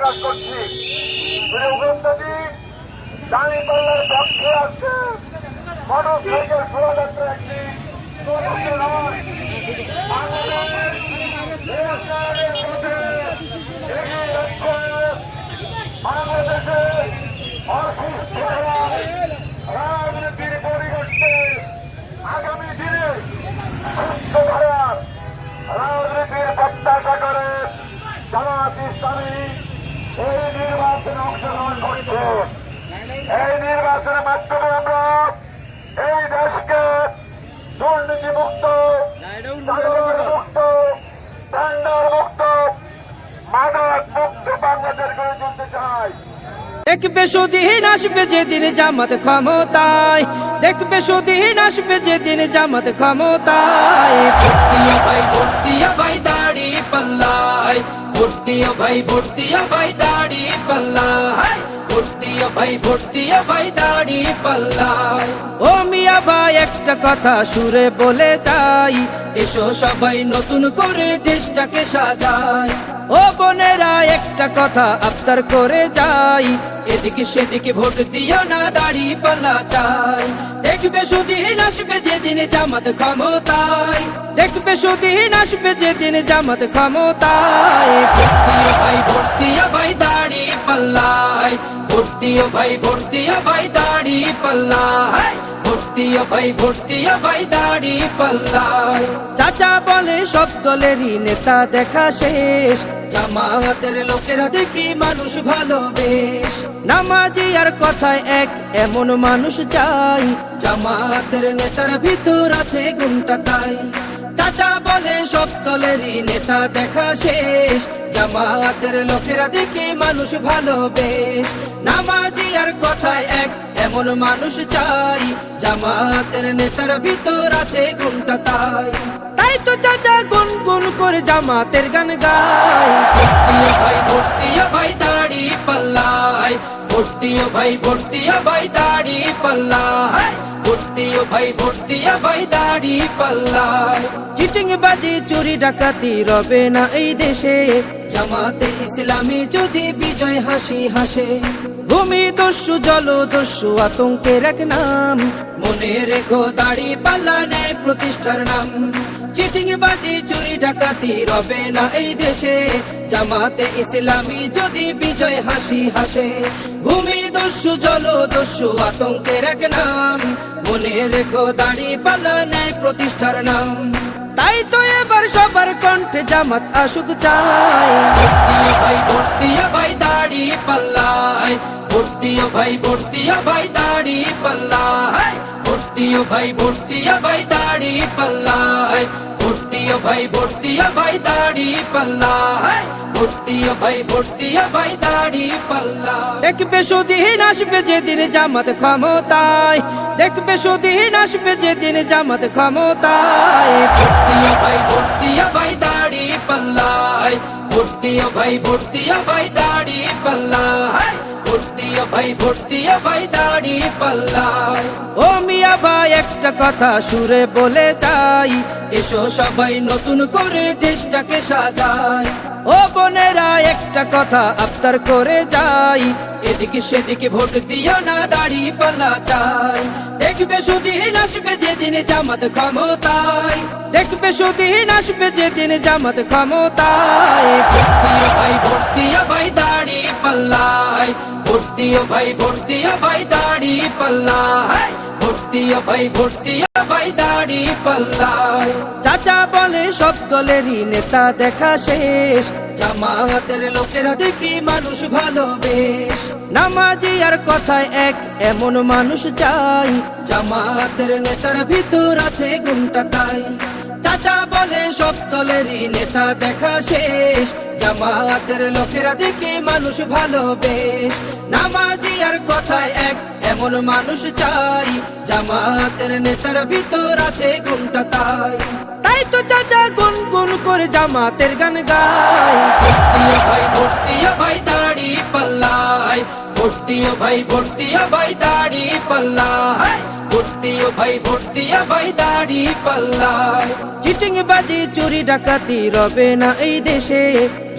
প্রকাশ করছি। উপস্থিতি দাঁড়িপাল্লার পক্ষে আছে মোটর সাইকেল শোভাযাত্রা একটি বাংলাদেশে অসুস্থ রাজনীতির পরিবর্তে আগামী দিনে সুস্থ করার রাজনীতির প্রত্যাশা করে জামাত ইসলামী এই নির্বাচনে অংশগ্রহণ করছে। এই নির্বাচনের মাধ্যমে আমরা এই দেশকে দুর্নীতি মুক্ত, চাঁদাবাজ মুক্ত, টেন্ডার মুক্ত, মাদক মুক্ত বাংলাদেশ গড়ে তুলতে চাই। দেখবে সুদিন আসবে যেদিন জামাত ক্ষমতায়, দেখবে সুদিন আসবে যেদিন জামাত ক্ষমতায়। ভর্তিয়া ভাই ভর্তিয়া ভাই দাড়ি পাল্লায়, ভর্তিয়া ভাই ভর্তিয়া ভাই দাড়ি পাল্লায়, ভর্তিয়া ভাই ভর্তিয়া ভাই দাড়ি পাল্লায়। ও মিয়া ভাই একটা কথা সুরে বলে যাই, এসো সবাই নতুন করে দেশটাকে সাজাই। ও বোনেরা একটা কথা আবদার করে যাই, এদিকে সেদিকে ভোট দিও না, দাড়ি পাল্লা চাই। দেখবে সুদিন আসবে যেদিন জামাত ক্ষমতায়, দেখবে সুদিন আসবে যেদিন জামাত ক্ষমতায়। ভর্তিয়া ভাই ভর্তিয়া ভাই দাড়ি পাল্লায়, ভর্তিয়া ভাই ভর্তিয়া ভাই দাড়ি পাল্লায়, ভর্তিয়া ভাই ভর্তিয়া ভাই দাড়ি পাল্লায়। চাচা বলে সব দলেরই নেতা দেখা শেষ, জামাতের লোকেরা দেখি মানুষ ভালোবেশ। নামাজি আর কথায় এক এমন মানুষ চাই, জামাতের নেতার ভিতর আছে গুণটা তাই। চাচা বলে সব দলেরই নেতা দেখা শেষ, জামাতের লোকেরা দেখি মানুষ ভালোবেশ। নামাজি আর কথায় এক এমন মানুষ চাই, জামাতের নেতার ভিতর আছে গুণটা তাই। তাই তো চাচা গুন গুন করে জামাতের গান গায়। ভর্তিয়া ভাই ভর্তিয়া ভাই দাড়ি পাল্লায়, ভর্তিয়া ভাই ভর্তিয়া ভাই দাড়ি পাল্লায়, ভর্তিয়া ভাই ভর্তিয়া ভাই দাড়ি পাল্লায়। চিটিং বাজি চুরি ডাকাতি রবে না এই দেশে, জামাতে ইসলামী যদি বিজয় হাসি হাসে। ভূমি দস্যু জল দস্যু আতঙ্কের এক নাম, মনে রেখো দাড়ি পাল্লা ন্যায় প্রতিষ্ঠার নাম। চিটিং বাজি চুরি ডাকাতি রবে না এই দেশে, জামাতে ইসলামী যদি বিজয় হাসি হাসে। ভূমি দস্যু জল দস্যু আতঙ্কের এক নাম, মনে রেখো দাড়ি পাল্লা ন্যায় প্রতিষ্ঠার নাম। তাই তো এবার সবার কণ্ঠে জামাত আসুক চাই। ভর্তিয়া ভাই ভর্তিয়া ভাই দাড়ি পাল্লায়, ভর্তিয়া ভাই ভর্তিয়া ভাই দাড়ি পাল্লায়, ভর্তিয়া ভাই ভর্তিয়া ভাই দাড়ি পাল্লায়, ভর্তিয়া ভাই ভর্তিয়া ভাই দাড়ি পাল্লায়, ভর্তিয়া ভাই ভর্তিয়া ভাই দাড়ি পাল্লায়। দেখবে সুদিন আসবে যেদিন জামাত ক্ষমতায়, দেখবে সুদিন আসবে যেদিন জামাত ক্ষমতায়। ভর্তিয়া ভাই ভর্তিয়া ভাই দাড়ি পাল্লায়, ভর্তিয়া ভাই ভর্তিয়া ভাই দাড়ি পাল্লায়, ভর্তিয়া ভাই ভর্তিয়া ভাই দাড়ি পাল্লায়। ও মিয়া ভাই একটা কথা সুরে বলে যাই, এসো সবাই নতুন করে দেশটাকে সাজাই। ও বোনেরা একটা কথা আবদার করে যাই, এদিকে সেদিকে ভোট দিও না, দাড়ি পাল্লা চাই। দেখবে সুদিন আসবে যেদিন জামাত ক্ষমতায়, দেখবে সুদিন আসবে যেদিন জামাত ক্ষমতায়। ভর্তিয়া ভাই ভর্তিয়া ভাই দাড়ি পাল্লায়, ভর্তিয়া ভাই ভর্তিয়া ভাই দাড়ি পাল্লায়, ভর্তিয়া ভাই ভর্তিয়া ভাই দাড়ি পাল্লায়। চাচা বলে সব দলেরই নেতা দেখা শেষ, জামাতের লোকেরা দেখি মানুষ ভালোবেশ। নামাজি আর কথায় এক এমন মানুষ চাই, জামাতের নেতার ভিতর আছে গুণটা তাই। চাচা বলে সব দলেরই নেতা দেখা শেষ, জামাতের লোকেরা দেখি মানুষ ভালোবেশ। নামাজি আর কথায় এক এমন মানুষ চাই, জামাতের নেতার ভিতর আছে গুণটা তাই। তাই তো চাচা গুন গুন করে জামাতের গান গায়। ভর্তিয়া ভাই ভর্তিয়া ভাই দাড়ি পাল্লায়, ভর্তিয়া ভাই ভর্তিয়া ভাই দাড়ি পাল্লায়, ভর্তিও ভাই ভর্তিয়া ভাই দাড়ি পাল্লায় চিটিং বাজি চুরি ডাকাতি রবে না এই দেশে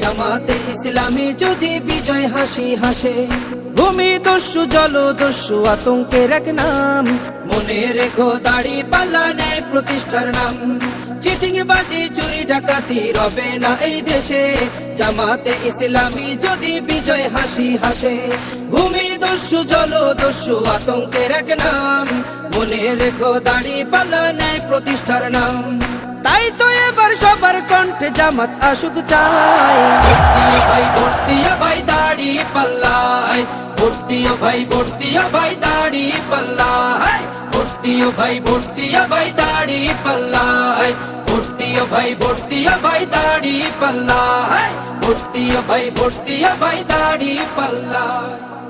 জামাতে ইসলামী যদি বিজয় হাসি হাসে ভূমি দস্যু জল দস্যু আতঙ্কের এক নাম মনে রেখো দাড়ি পাল্লা নেয় প্রতিষ্ঠার নাম চিটিং বাজি চুরি ডাকাতি রবে না এই দেশে জামাতে ইসলামী যদি বিজয় হাসি হাসে ভূমি দস্যু জল দস্যু আতঙ্কের এক নাম মনে রেখো দাড়ি পাল্লা নেয় প্রতিষ্ঠার নাম তাই তো এবার সবার কণ্ঠে জামাত আসুক চাই ভর্তিয়া ভাই দাড়ি পাল্লায় ভর্তিয়া ভাই দাড়ি পাল্লায় ভর্তিয়া ভাই দাড়ি পাল্লায় ভর্তিয়া ভাই দাড়ি পাল্লায় ভর্তিয়া ভাই দাড়ি পাল্লায়